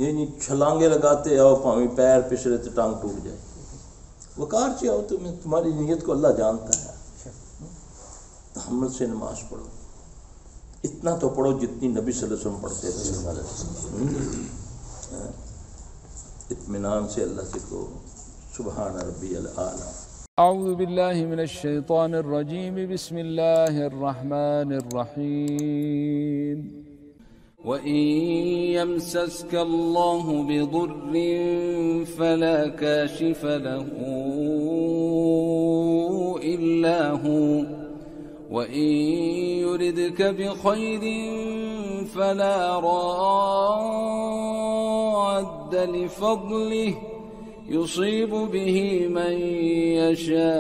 یہ نہیں چھلانگے لگاتے آؤ پاویں پیر پسرے تو ٹانگ ٹوٹ جائے. وقار سے آؤ تمہاری نیت کو اللہ جانتا ہے. تحمل سے نماز پڑھو، اتنا تو پڑھو جتنی نبی صلی اللہ علیہ وسلم پڑھتے تھے. اطمینان سے اللہ سے کو سبحان ربی الاعلی. اعوذ باللہ من الشیطان الرجیم بسم اللہ الرحمن الرحیم. وَإِن يَمْسَسْكَ اللَّهُ بِضُرٍّ فَلَا كَاشِفَ لَهُ إِلَّا هُوَ وَإِن يُرِدْكَ بِخَيْرٍ فَلَا رَادَّ لِفَضْلِهِ يُصِيبُ بِهِ مَن يَشَاءُ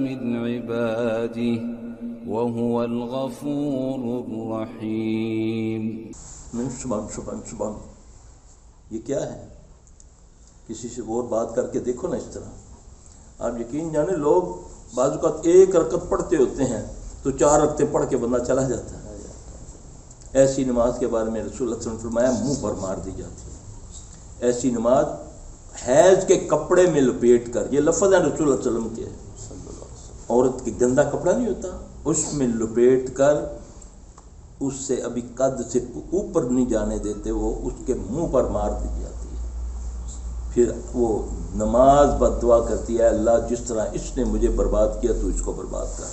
مِنْ عِبَادِهِ وَهُوَ الْغَفُورُ الرَّحِيمُ. سبحان یہ کیا ہے؟ کسی سے اور بات کر کے دیکھو نا. اس طرح آپ یقین جانے لوگ بعض اوقات ایک رکعت پڑھتے ہوتے ہیں تو 4 رکعتیں پڑھ کے بندہ چلا جاتا ہے. ایسی نماز کے بارے میں رسول اللہ صلی اللہ علیہ وسلم نے فرمایا منہ پر مار دی جاتی ہے. ایسی نماز حیض کے کپڑے میں لپیٹ کر، یہ لفظ ہے رسول اللہ صلی اللہ علیہ وسلم کے، عورت کی گندا کپڑا نہیں ہوتا اس میں لپیٹ کر اس سے ابھی قد سے اوپر نہیں جانے دیتے، وہ اس کے منہ پر مار دی جاتی ہے. پھر وہ نماز بد دعا کرتی ہے اللہ جس طرح اس نے مجھے برباد کیا تو اس کو برباد کر.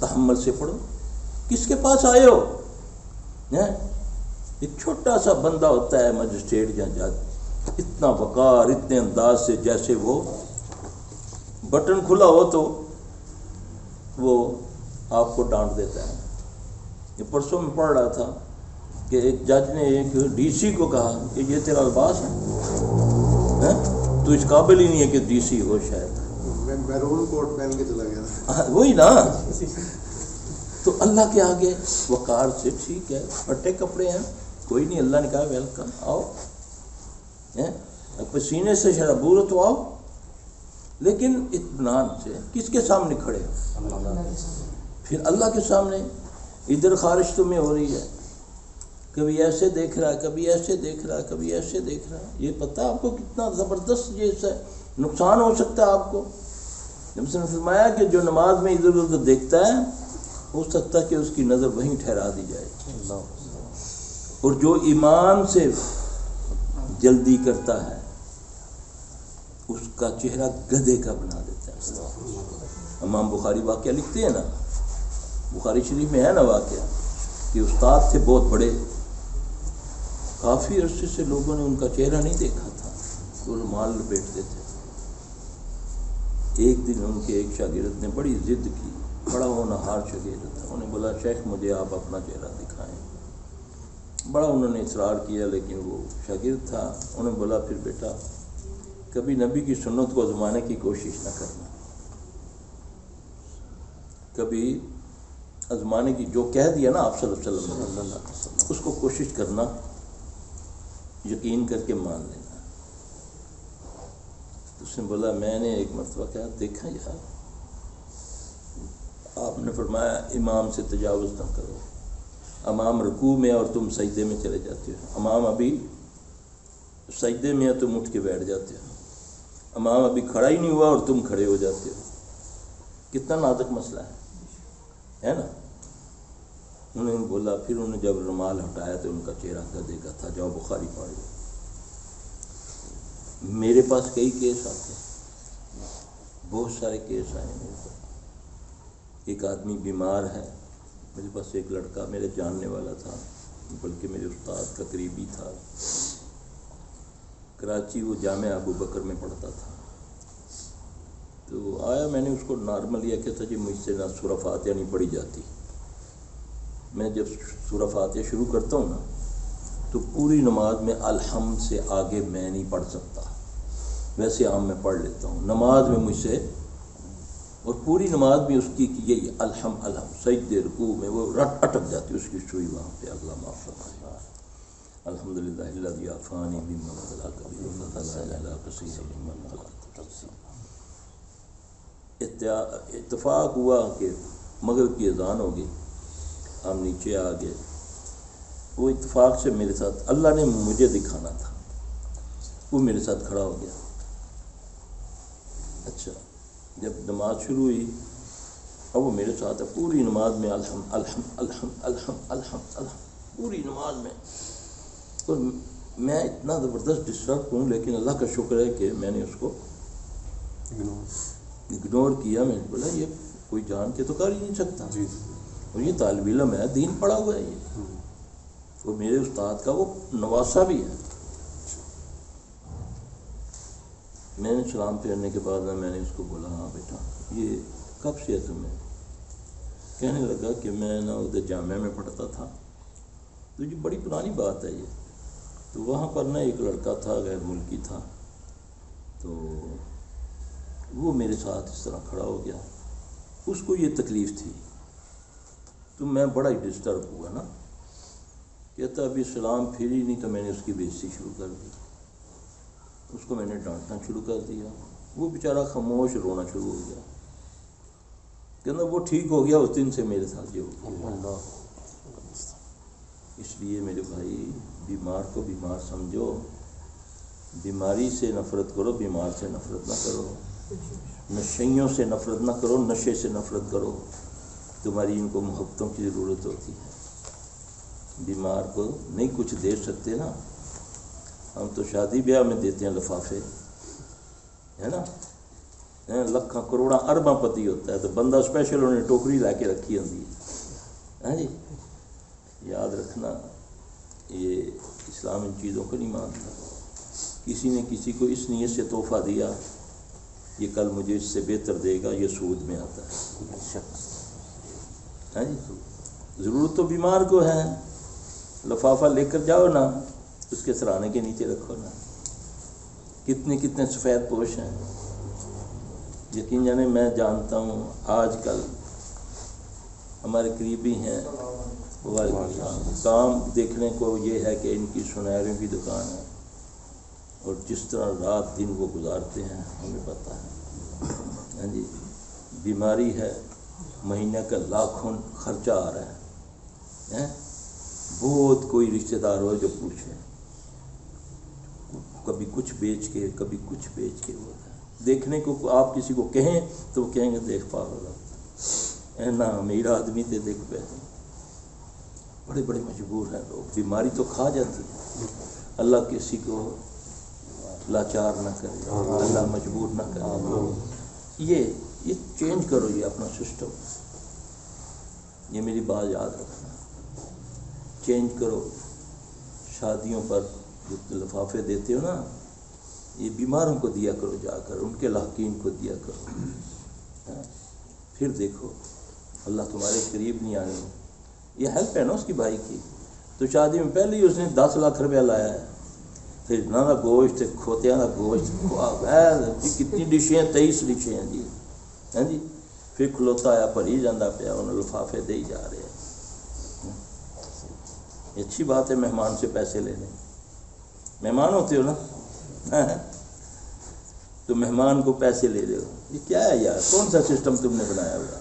تحمل سے پڑھو. کس کے پاس آئے ہو؟ ایک چھوٹا سا بندہ ہوتا ہے مجسٹریٹ یا جج، اتنا وقار اتنے انداز سے جیسے وہ بٹن کھلا ہو تو وہ آپ کو ڈانٹ دیتا ہے. یہ پرسوں میں پڑھ رہا تھا کہ ایک جج نے ایک ڈی سی کو کہا کہ یہ تیرا لباس ہے، تو اس قابل ہی نہیں ہے کہ ڈی سی ہو. شاید میرون کوٹ پہن کے چلا گیا. وہی نا. تو اللہ کے آگے وقار سے ٹھیک ہے پھٹے کپڑے ہیں کوئی نہیں، اللہ نے کہا ویلکم آؤ، پسینے سے شرابور تو آؤ، لیکن اطمینان سے. کس کے سامنے کھڑے ہو؟ پھر اللہ کے سامنے. ادھر خارش تمہیں ہو رہی ہے، کبھی ایسے دیکھ رہا ہے کبھی ایسے دیکھ رہا ہے کبھی ایسے دیکھ رہا ہے. یہ پتہ ہے آپ کو کتنا زبردست یہ نقصان ہو سکتا ہے آپ کو. جب سے نے فرمایا کہ جو نماز میں ادھر ادھر دیکھتا ہے ہو سکتا ہے کہ اس کی نظر وہیں ٹھہرا دی جائے، اور جو ایمان سے جلدی کرتا ہے اس کا چہرہ گدھے کا بنا دیتا ہے. امام بخاری واقعہ لکھتے ہیں نا، بخاری شریف میں ہے نا واقعہ کہ استاد تھے بہت بڑے، کافی عرصے سے لوگوں نے ان کا چہرہ نہیں دیکھا تھا، وہ رومال لپیٹتے تھے. ایک دن ان کے ایک شاگرد نے بڑی ضد کی، بڑا ہونہار شاگرد تھا. انہوں نے بولا شیخ مجھے آپ اپنا چہرہ دکھائیں. بڑا انہوں نے اصرار کیا لیکن وہ شاگرد تھا. انہوں نے بولا پھر بیٹا کبھی نبی کی سنت کو آزمانے کی کوشش نہ کرنا، کبھی آزمانے کی جو کہہ دیا نا آپ صلی اللہ علیہ وسلم اس کو کوشش کرنا، یقین کر کے مان لینا. اس نے بولا میں نے ایک مرتبہ کہا دیکھا یار، آپ نے فرمایا امام سے تجاوز نہ کرو. امام رکوع میں اور تم سجدے میں چلے جاتے ہو، امام ابھی سجدے میں ہے تم اٹھ کے بیٹھ جاتے ہو، امام ابھی کھڑا ہی نہیں ہوا اور تم کھڑے ہو جاتے ہو. کتنا نازک مسئلہ ہے نا. انہوں نے بولا پھر انہوں نے جب رومال ہٹایا تو ان کا چہرہ گدھے کا تھا. جاؤ بخاری پڑھ لو. میرے پاس کئی کیس آتے ہیں، بہت سارے کیس آئے میرے پاس. ایک آدمی بیمار ہے، میرے پاس ایک لڑکا میرے جاننے والا تھا، بلکہ میرے استاد کا قریبی تھا، کراچی وہ جامعہ ابو بکر میں پڑھتا تھا. تو آیا، میں نے اس کو نارمل یہ کہتا جی مجھ سے نہ سورہ فاتحہ نہیں پڑھی جاتی. میں جب سورہ فاتحہ شروع کرتا ہوں نا تو پوری نماز میں الحمد سے آگے میں نہیں پڑھ سکتا، ویسے عام میں پڑھ لیتا ہوں نماز میں مجھ سے، اور پوری نماز میں اس کی یہی الحمد سجدے رکوع میں وہ اٹک جاتی اس کی سوئی وہاں پہ. اگلا معاف فرمائے الحمدللہ الذی عافانی مما ابتلاک بہ وفضل علی کثیر ممن خلق تفضیلا. اتفاق ہوا کہ مغرب کی اذان ہوگی، ہم نیچے آ گئے. وہ اتفاق سے میرے ساتھ اللہ نے مجھے دکھانا تھا، وہ میرے ساتھ کھڑا ہو گیا۔ اچھا جب نماز شروع ہوئی اب وہ میرے ساتھ ہے، پوری نماز میں الحمد الحمد الحمد الحمد الحمد الحمد، پوری نماز میں۔ اور میں اتنا زبردست ڈسٹرب ہوں، لیکن اللہ کا شکر ہے کہ میں نے اس کو اگنور کیا۔ میں نے بولا یہ کوئی جان کے تو کر ہی نہیں سکتا، اور یہ طالب علم ہے، دین پڑھا ہوا ہے یہ، اور میرے استاد کا وہ نواسا بھی ہے۔ میں نے سلام پھیرنے کے بعد میں نے اس کو بولا ہاں بیٹا یہ کب سے ہے تمہیں؟ کہنے لگا کہ میں نا ادھر جامعہ میں پڑھتا تھا، تو یہ بڑی پرانی بات ہے یہ، تو وہاں پر نا ایک لڑکا تھا غیر ملکی تھا، تو وہ میرے ساتھ اس طرح کھڑا ہو گیا، اس کو یہ تکلیف تھی، تو میں بڑا ہی ڈسٹرب ہوا نا، کہتا ابھی سلام پھیری نہیں تو میں نے اس کی بےعزتی شروع کر دی، اس کو میں نے ڈانٹنا شروع کر دیا، وہ بیچارہ خاموش رونا شروع ہو گیا، کہنا وہ ٹھیک ہو گیا اس دن سے میرے ساتھ یہ ہو گیا۔ اس لیے میرے بھائی بیمار کو بیمار سمجھو، بیماری سے نفرت کرو، بیمار سے نفرت نہ کرو، نشیوں سے نفرت نہ کرو، نشے سے نفرت کرو، تمہاری ان کو محبتوں کی ضرورت ہوتی ہے۔ بیمار کو نہیں کچھ دے سکتے نا، ہم تو شادی بیاہ میں دیتے ہیں لفافے، ہے نا، لکھاں کروڑاں ارباں پتی ہوتا ہے، تو بندہ اسپیشل انہیں ٹوکری لا کے رکھی ہوتی ہے، ہاں جی۔ یاد رکھنا یہ اسلام ان چیزوں کو نہیں مانتا۔ کسی نے کسی کو اس نیت سے تحفہ دیا یہ کل مجھے اس سے بہتر دے گا، یہ سود میں آتا ہے، ہاں جی۔ ضرورت تو بیمار کو ہے، لفافہ لے کر جاؤ نا، اس کے سرانے کے نیچے رکھو نا، کتنے کتنے سفید پوش ہیں، یقین جانے میں جانتا ہوں آج کل ہمارے قریبی ہیں، کام دیکھنے کو یہ ہے کہ ان کی سنہریوں کی دکان ہے، اور جس طرح رات دن وہ گزارتے ہیں ہمیں پتہ ہے، ہاں جی۔ بیماری ہے، مہینے کا لاکھوں خرچہ آ رہا ہے، بہت کوئی رشتہ دار ہو جو پوچھے، کبھی کچھ بیچ کے کبھی کچھ بیچ کے ہوتا ہے۔ دیکھنے کو آپ کسی کو کہیں تو وہ کہیں گے دیکھ پا ہوگا، نا امیر آدمی تھے دیکھ پہ، بڑے بڑے مجبور ہیں لوگ، بیماری تو کھا جاتی ہے۔ اللہ کسی کو لاچار نہ کرے، اللہ مجبور نہ کرے۔ یہ چینج کرو، یہ اپنا سسٹم، یہ میری بات یاد رکھنا، چینج کرو۔ شادیوں پر جو لفافے دیتے ہو نا، یہ بیماروں کو دیا کرو، جا کر ان کے لاحقین کو دیا کرو، پھر دیکھو اللہ تمہارے قریب نہیں آنے۔ یہ ہیلپ ہے نا اس کی بھائی کی، تو شادی میں پہلے ہی اس نے 10 لاکھ روپیہ لایا ہے، پھر نہ گوشت، کھوتیاں کا گوشت، کتنی ڈشیں ہیں، 23 ڈشیں ہیں جی، ہاں جی، پھر کھلوتا آیا پر ہی جانا پیا، انہیں لفافے دے ہی جا رہے ہیں۔ یہ اچھی بات ہے مہمان سے پیسے لینے، مہمان ہوتے ہو نا تو مہمان کو پیسے لے رہے ہو، یہ کیا ہے یار، کون سا سسٹم تم نے بنایا ہوا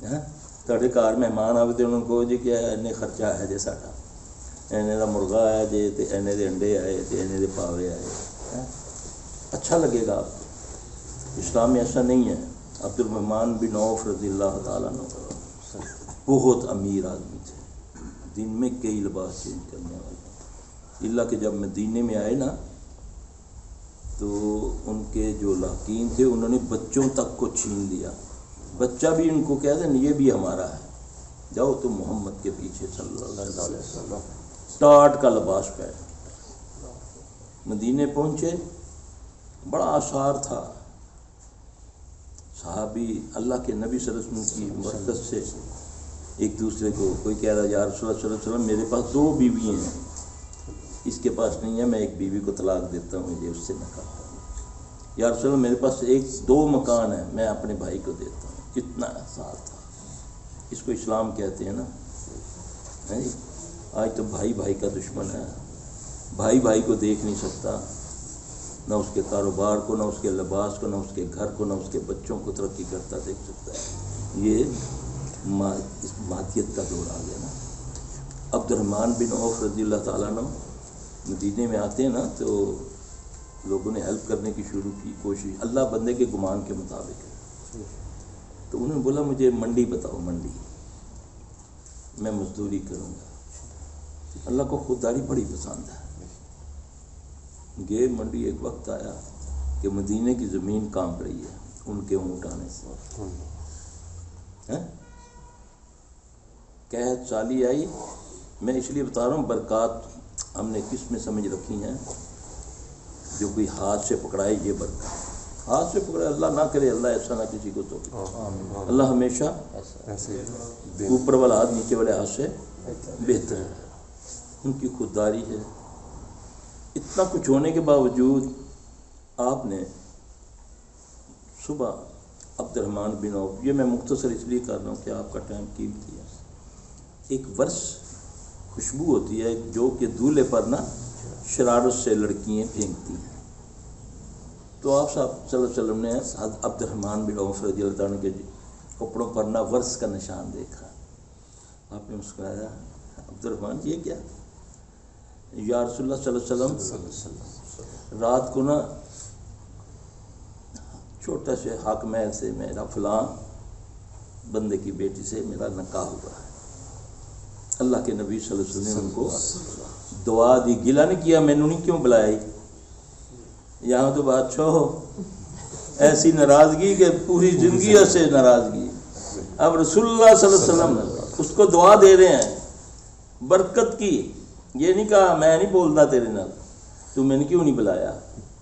ہے؟ تھوڑے گھر مہمان آئے تو انہوں کو جی کیا ہے خرچہ ہے جی ساڈا، اینے دا مرغا آیا جی، تے اینے دے انڈے آئے، تے اینے دے پاوے آئے، اچھا لگے گا آپ کو۔ اسلام میں ایسا نہیں ہے۔ عبد الرحمن بن عوف رضی اللہ تعالیٰ عنہ بہت امیر آدمی تھے، دن میں کئی لباس چینج کرنے والے، اللہ کہ جب مدینے میں آئے نا تو ان کے جو لاحقین تھے انہوں نے بچوں تک کو چھین لیا، بچہ بھی ان کو کہتے ہیں یہ بھی ہمارا ہے، جاؤ تم محمد کے پیچھے صلی اللہ علیہ وسلم، ٹاٹ کا لباس پہن۔ مدینے پہنچے، بڑا آثار تھا، صحابی اللہ کے نبی صلی اللہ علیہ وسلم کی مدد سے ایک دوسرے کو، کوئی کہہ رہا یا رسول اللہ صلی اللہ علیہ وسلم میرے پاس 2 بیوی ہیں، اس کے پاس نہیں ہے، میں ایک بیوی کو طلاق دیتا ہوں، مجھے اس سے نہ کرتا ہوں۔ یا رسول اللہ میرے پاس 2 مکان ہیں، میں اپنے بھائی کو دیتا ہوں۔ کتنا احساس تھا، اس کو اسلام کہتے ہیں نا۔ آج تو بھائی بھائی کا دشمن ہے، بھائی بھائی کو دیکھ نہیں سکتا، نہ اس کے کاروبار کو، نہ اس کے لباس کو، نہ اس کے گھر کو، نہ اس کے بچوں کو ترقی کرتا دیکھ سکتا ہے۔ یہ اس مادیت کا دور آ گیا نا۔ عبد الرحمن بن عوف رضی اللہ تعالیٰ عنہ مدینے میں آتے ہیں نا تو لوگوں نے ہیلپ کرنے کی شروع کی کوشش، اللہ بندے کے گمان کے مطابق ہے، تو انہوں نے بولا مجھے منڈی بتاؤ، منڈی میں مزدوری کروں گا۔ اللہ کو خودداری بڑی پسند ہے، یہ منڈی ایک وقت آیا کہ مدینے کی زمین کانپ رہی ہے ان کے اونٹ آنے سے، قحط سالی آئی۔ میں اس لیے بتا رہا ہوں برکات ہم نے کس میں سمجھ رکھی ہیں، جو کوئی ہاتھ سے پکڑائے یہ برکات، ہاتھ سے پکڑائے اللہ نہ کرے، اللہ ایسا نہ کسی کو تو، اللہ ہمیشہ اوپر والا ہاتھ نیچے والے ہاتھ سے بہتر ہے، ان کی خودداری ہے۔ اتنا کچھ ہونے کے باوجود آپ نے صبح عبد الرحمن بن عوف، یہ میں مختصر اس لیے کر رہا ہوں کہ آپ کا ٹائم قیمتی ہے، ایک ورس خوشبو ہوتی ہے جو کہ دولہے پر نا شرارت سے لڑکیاں پھینکتی ہیں، تو آپ صاحب صلی اللہ علیہ وسلم نے عبد الرحمن بن عوف رضی اللہ تعالیٰ کے کپڑوں پر نا ورس کا نشان دیکھا، آپ نے مسکرایا، عبد الرحمن یہ کیا؟ یا رسول اللہ صلی اللہ علیہ وسلم رات کو نا چھوٹا سے حق محل سے میرا فلاں بندے کی بیٹی سے میرا نکاح ہوا ہے، اللہ کے نبی صلی اللہ علیہ وسلم نے ان کو دعا دی، گلا نہیں کیا میں نے کیوں بلائی، یہاں تو بادشاہ ہو ایسی ناراضگی کہ پوری زندگی سے ناراضگی، اب رسول اللہ صلی اللہ علیہ وسلم اس کو دعا دے رہے ہیں برکت کی، یہ نہیں کہا میں نہیں بولتا تیرے نال، تو میں نے کیوں نہیں بلایا،